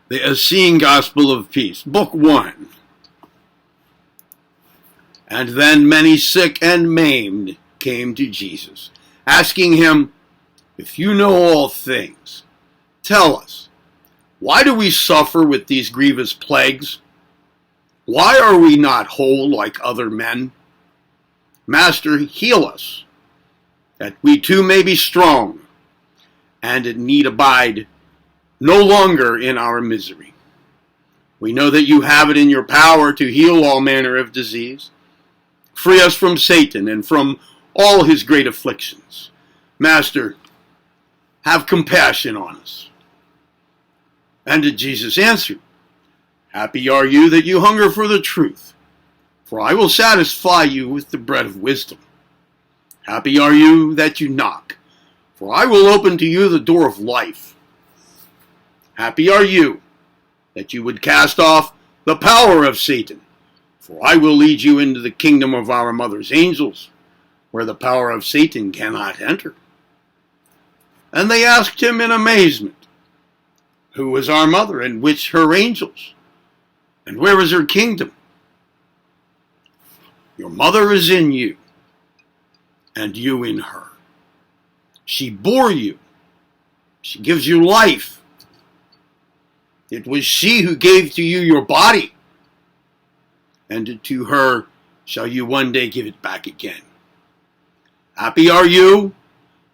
The Essene Gospel of Peace, Book 1. And then many sick and maimed came to Jesus, asking him, "If you know all things, tell us, why do we suffer with these grievous plagues? Why are we not whole like other men? Master, heal us, that we too may be strong, and need abide no longer in our misery. We know that you have it in your power to heal all manner of disease. Free us from Satan and from all his great afflictions. Master, have compassion on us." And Jesus answered, "Happy are you that you hunger for the truth, for I will satisfy you with the bread of wisdom. Happy are you that you knock, for I will open to you the door of life. Happy are you that you would cast off the power of Satan, for I will lead you into the kingdom of our mother's angels, where the power of Satan cannot enter." And they asked him in amazement, "Who is our mother, and which her angels? And where is her kingdom?" "Your mother is in you, and you in her. She bore you. She gives you life. It was she who gave to you your body, and to her shall you one day give it back again. Happy are you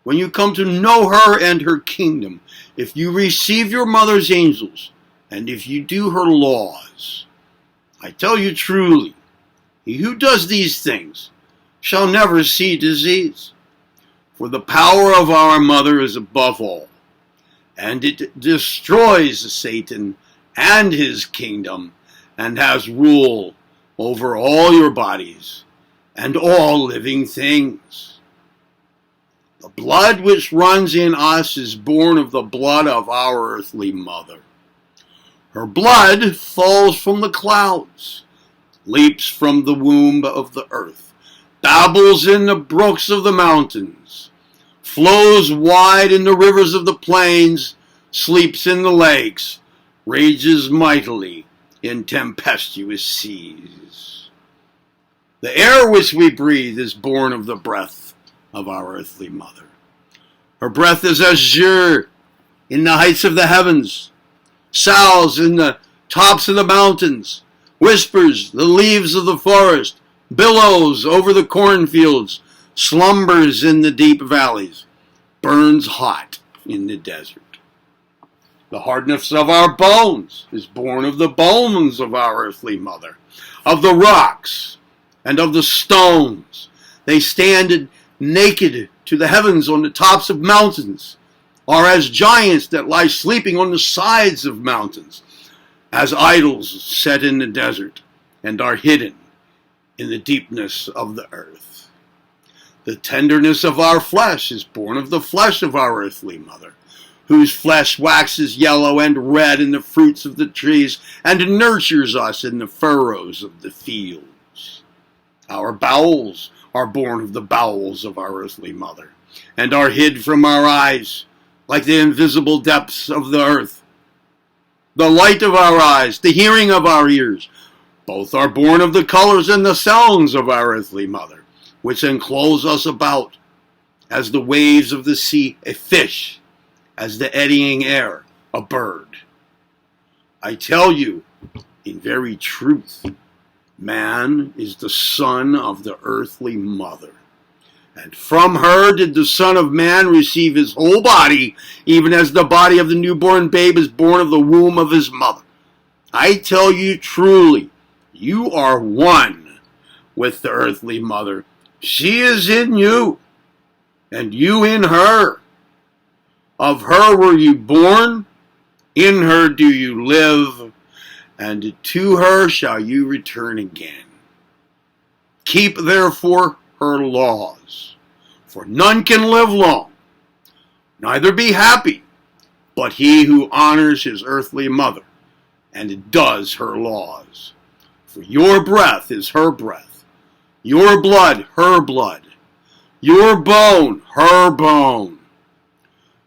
when you come to know her and her kingdom, if you receive your mother's angels, and if you do her laws. I tell you truly, he who does these things shall never see disease. For the power of our mother is above all, and it destroys Satan and his kingdom, and has rule over all your bodies and all living things. The blood which runs in us is born of the blood of our earthly mother. Her blood falls from the clouds, leaps from the womb of the earth, babbles in the brooks of the mountains, flows wide in the rivers of the plains, sleeps in the lakes, rages mightily in tempestuous seas. The air which we breathe is born of the breath of our earthly mother. Her breath is azure in the heights of the heavens, sows in the tops of the mountains, whispers the leaves of the forest, billows over the cornfields, slumbers in the deep valleys, burns hot in the desert. The hardness of our bones is born of the bones of our earthly mother, of the rocks and of the stones. They stand naked to the heavens on the tops of mountains, are as giants that lie sleeping on the sides of mountains, as idols set in the desert, and are hidden in the deepness of the earth. The tenderness of our flesh is born of the flesh of our earthly mother, whose flesh waxes yellow and red in the fruits of the trees, and nurtures us in the furrows of the fields. Our bowels are born of the bowels of our earthly mother, and are hid from our eyes like the invisible depths of the earth. The light of our eyes, the hearing of our ears, both are born of the colors and the sounds of our earthly mother, which enclose us about, as the waves of the sea, a fish, as the eddying air, a bird. I tell you, in very truth, man is the son of the earthly mother, and from her did the Son of Man receive his whole body, even as the body of the newborn babe is born of the womb of his mother. I tell you truly, you are one with the earthly mother. She is in you, and you in her. Of her were you born, in her do you live, and to her shall you return again. Keep therefore her laws, for none can live long, neither be happy, but he who honors his earthly mother, and does her laws. For your breath is her breath, your blood her blood, your bone her bone,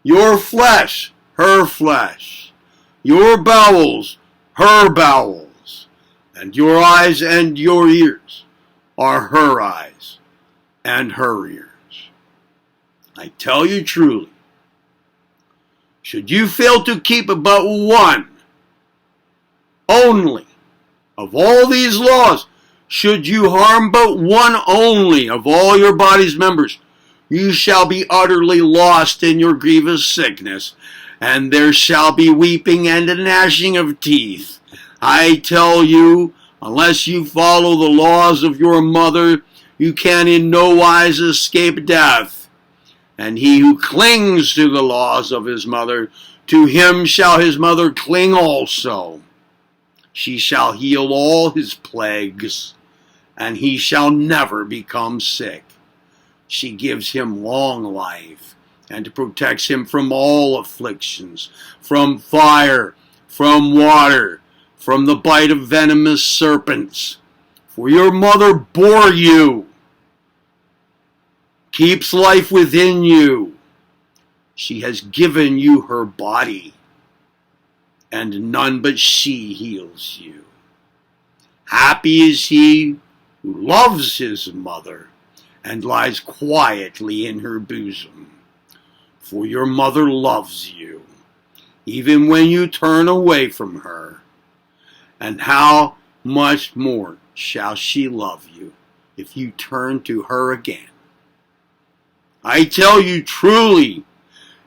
your flesh her flesh. your bowels, her bowels, and your eyes and your ears are her eyes and her ears. I tell you truly, should you fail to keep but one only of all these laws, should you harm but one only of all your body's members, you shall be utterly lost in your grievous sickness, and there shall be weeping and gnashing of teeth. I tell you, unless you follow the laws of your mother, you can in no wise escape death. And he who clings to the laws of his mother, to him shall his mother cling also. She shall heal all his plagues, and he shall never become sick. She gives him long life, and protects him from all afflictions, from fire, from water, from the bite of venomous serpents. For your mother bore you, keeps life within you. She has given you her body, and none but she heals you. Happy is he who loves his mother and lies quietly in her bosom. For your mother loves you, even when you turn away from her. And how much more shall she love you if you turn to her again? I tell you truly,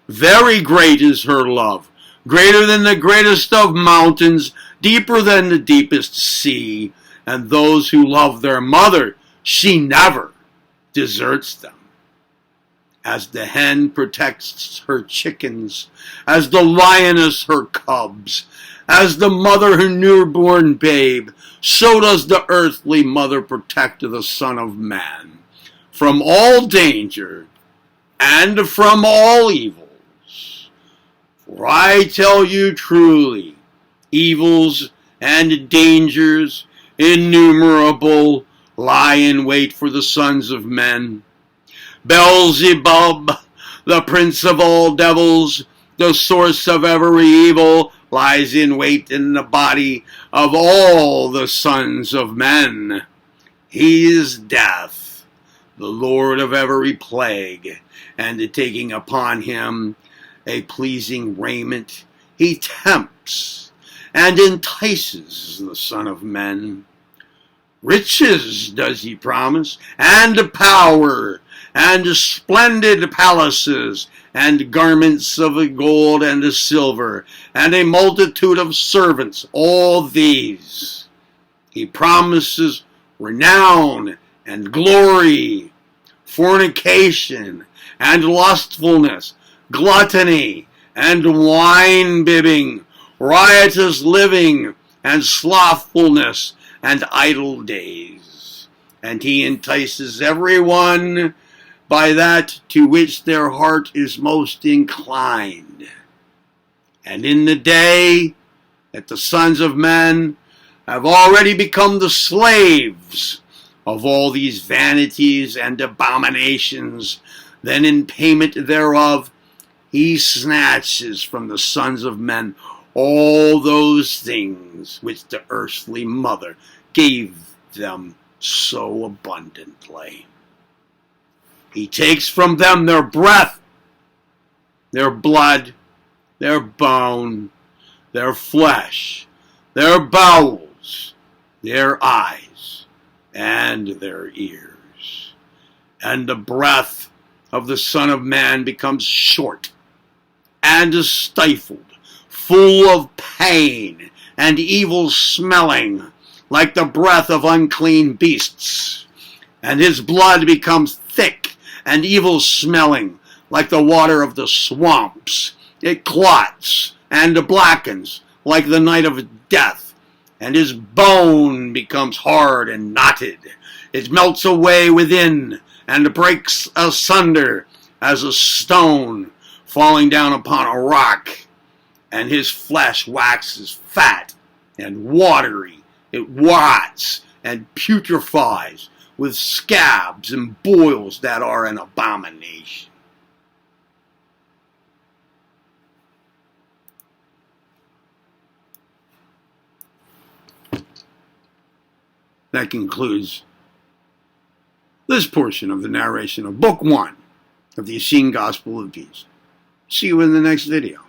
very great is her love, greater than the greatest of mountains, deeper than the deepest sea. And those who love their mother, she never deserts them. As the hen protects her chickens, as the lioness her cubs, as the mother her newborn babe, so does the earthly mother protect the Son of Man from all danger and from all evils. For I tell you truly, evils and dangers innumerable lie in wait for the sons of men. Beelzebub, the prince of all devils, the source of every evil, lies in wait in the body of all the sons of men. He is death, the lord of every plague, and taking upon him a pleasing raiment, he tempts and entices the Son of Men. Riches does he promise, and power, and splendid palaces, and garments of gold and silver, and a multitude of servants. All these he promises renown and glory, fornication and lustfulness, gluttony and wine-bibbing, riotous living and slothfulness and idle days. And he entices everyone by that to which their heart is most inclined. And in the day that the sons of men have already become the slaves of all these vanities and abominations, then in payment thereof he snatches from the sons of men all those things which the earthly mother gave them so abundantly. He takes from them their breath, their blood, their bone, their flesh, their bowels, their eyes, and their ears. And the breath of the Son of Man becomes short and stifled, full of pain and evil smelling, like the breath of unclean beasts. And his blood becomes thick and evil smelling, like the water of the swamps. It clots and blackens like the night of death, and his bone becomes hard and knotted. It melts away within and breaks asunder as a stone falling down upon a rock, and his flesh waxes fat and watery. It rots and putrefies with scabs and boils that are an abomination. That concludes this portion of the narration of Book 1 of the Essene Gospel of Peace. See you in the next video.